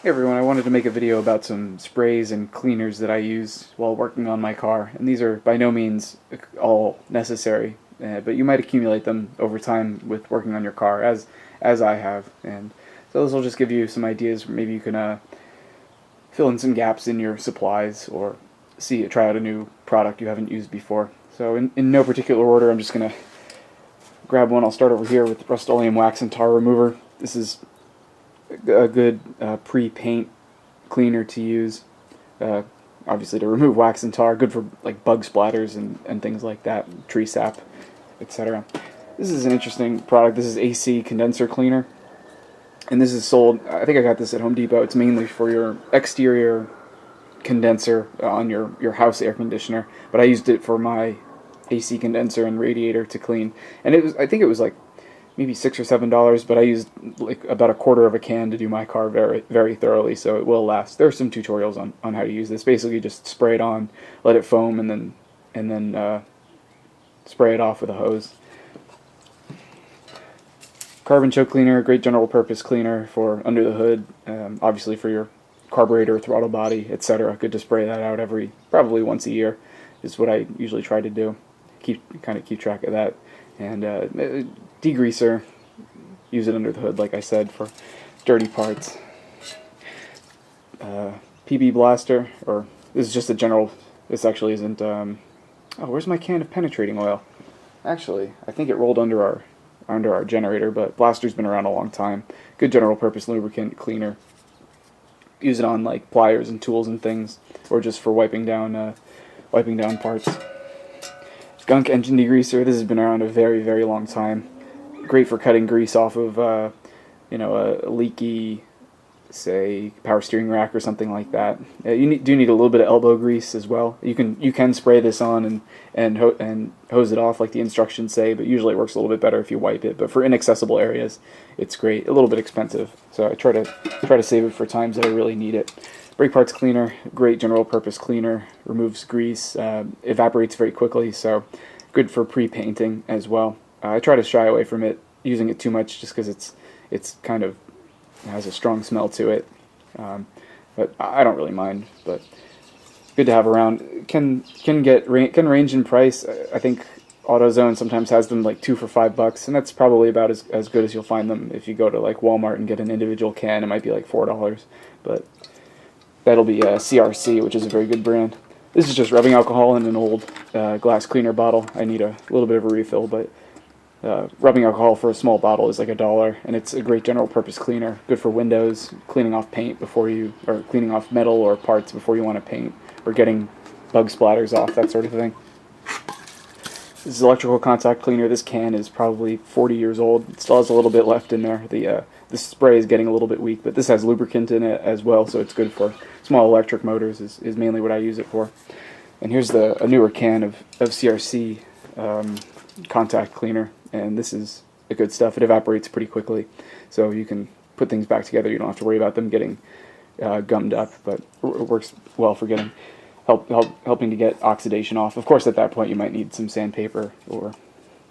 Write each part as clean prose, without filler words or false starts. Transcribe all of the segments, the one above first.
Hey everyone, I wanted to make a video about some sprays and cleaners that I use while working on my car, and these are by no means all necessary, but you might accumulate them over time with working on your car, as I have, and so this will just give you some ideas. Maybe you can fill in some gaps in your supplies, or try out a new product you haven't used before. So in no particular order, I'm just going to grab one. I'll start over here with Rust-Oleum Wax and Tar Remover. This is a good pre-paint cleaner to use, obviously to remove wax and tar, good for like bug splatters and things like that, tree sap, etc. This is an interesting product. This is AC condenser cleaner, and this is sold, I think I got this at Home Depot. It's mainly for your exterior condenser on your house air conditioner, but I used it for my AC condenser and radiator to clean, and I think it was like maybe $6 or $7, but I used like about a quarter of a can to do my car very, very thoroughly, so it will last. There are some tutorials on how to use this. Basically, just spray it on, let it foam, and then spray it off with a hose. Carbon choke cleaner, great general purpose cleaner for under the hood, obviously for your carburetor, throttle body, etc. Good to spray that out probably once a year, is what I usually try to do. Kind of keep track of that. And Degreaser, use it under the hood, like I said, for dirty parts. PB Blaster, or this is just a general, this actually isn't, oh, where's my can of penetrating oil? Actually, I think it rolled under our generator, but Blaster's been around a long time. Good general purpose lubricant cleaner. Use it on like pliers and tools and things, or just for wiping down parts. Gunk engine degreaser. This has been around a very, very long time. Great for cutting grease off of, a leaky, say, power steering rack or something like that. You do need a little bit of elbow grease as well. You can spray this on and hose it off like the instructions say, but usually it works a little bit better if you wipe it. But for inaccessible areas, it's great. A little bit expensive, so I try to save it for times that I really need it. Brake parts cleaner, great general purpose cleaner, removes grease, evaporates very quickly, so good for pre-painting as well. I try to shy away from using it too much, just because it's kind of has a strong smell to it, but I don't really mind. But good to have around. Can range in price. I think AutoZone sometimes has them like 2 for $5, and that's probably about as good as you'll find them. If you go to like Walmart and get an individual can, it might be like $4, but that'll be CRC, which is a very good brand. This is just rubbing alcohol in an old glass cleaner bottle. I need a little bit of a refill, but rubbing alcohol for a small bottle is like $1, and it's a great general purpose cleaner. Good for windows, cleaning off paint or cleaning off metal or parts before you want to paint, or getting bug splatters off, that sort of thing. This is electrical contact cleaner. This can is probably 40 years old. It still has a little bit left in there. The spray is getting a little bit weak, but this has lubricant in it as well, so it's good for small electric motors is mainly what I use it for. And here's a newer can of CRC contact cleaner, and this is a good stuff. It evaporates pretty quickly, so you can put things back together. You don't have to worry about them getting gummed up, but it works well for helping to get oxidation off. Of course, at that point, you might need some sandpaper or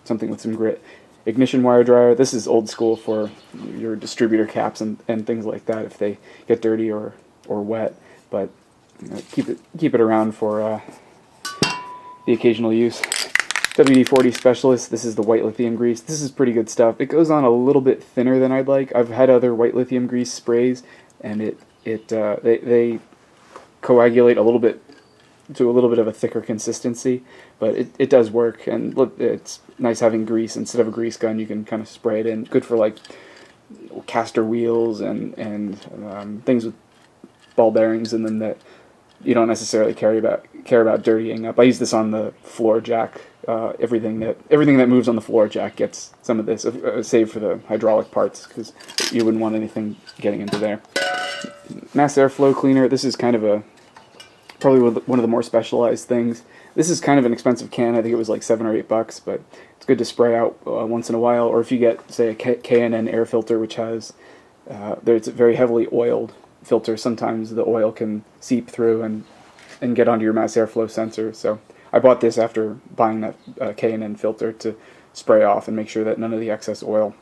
something with some grit. Ignition wire dryer. This is old school for your distributor caps and things like that if they get dirty or wet. But keep it around for the occasional use. WD-40 Specialist. This is the white lithium grease. This is pretty good stuff. It goes on a little bit thinner than I'd like. I've had other white lithium grease sprays, and they coagulate a little bit to a little bit of a thicker consistency, but it does work, and look, it's nice having grease instead of a grease gun. You can kind of spray it in. Good for like caster wheels and things with ball bearings, and then that you don't necessarily care about dirtying up. I use this on the floor jack. Everything that moves on the floor jack gets some of this, save for the hydraulic parts, because you wouldn't want anything getting into there. Mass airflow cleaner. This is kind of probably one of the more specialized things. This is kind of an expensive can. I think it was like $7 or $8, but it's good to spray out once in a while. Or if you get, say, a K&N air filter, which has it's a very heavily oiled filter, sometimes the oil can seep through and get onto your mass airflow sensor. So I bought this after buying that K&N filter to spray off and make sure that none of the excess oil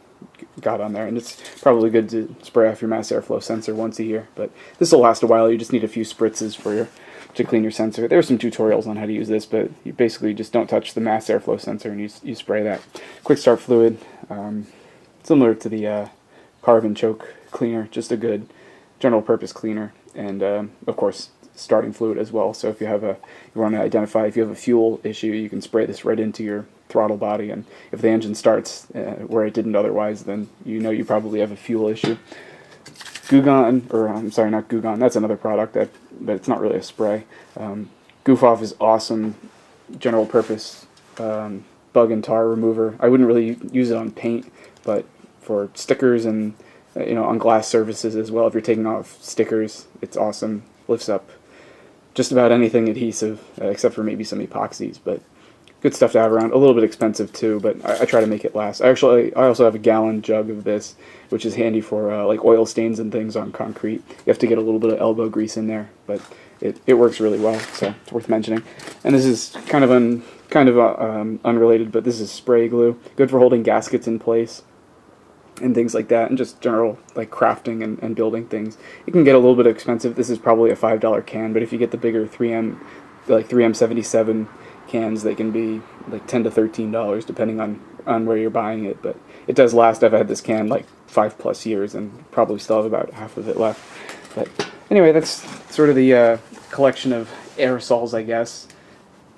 got on there, and it's probably good to spray off your mass airflow sensor once a year, but this will last a while. You just need a few spritzes to clean your sensor. There are some tutorials on how to use this, but you basically just don't touch the mass airflow sensor and you spray that. Quick start fluid, similar to the carbon choke cleaner, just a good general purpose cleaner, and of course starting fluid as well. So if you want to identify if you have a fuel issue, you can spray this right into your throttle body, and if the engine starts where it didn't otherwise, then you know you probably have a fuel issue. Gugon, or I'm sorry, not Gugon, that's another product, but it's not really a spray. Goof Off is awesome general purpose bug and tar remover. I wouldn't really use it on paint, but for stickers and on glass surfaces as well, if you're taking off stickers, it's awesome. Lifts up just about anything adhesive, except for maybe some epoxies, but good stuff to have around. A little bit expensive too, but I try to make it last. I also have a gallon jug of this, which is handy for like oil stains and things on concrete. You have to get a little bit of elbow grease in there, but it works really well, so it's worth mentioning. And this is kind of unrelated, but this is spray glue, good for holding gaskets in place and things like that, and just general like crafting and building things. It can get a little bit expensive. This is probably a $5 can, but if you get the bigger 3M 77 cans, they can be like $10 to $13 depending on where you're buying it, but it does last. I've had this can like 5+ years and probably still have about half of it left. But anyway, that's sort of the collection of aerosols, I guess,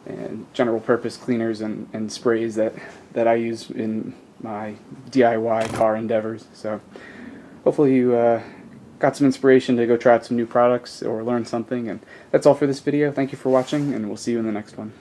and general purpose cleaners and sprays that I use in my DIY car endeavors. So hopefully you got some inspiration to go try out some new products or learn something, and that's all for this video. Thank you for watching, and we'll see you in the next one.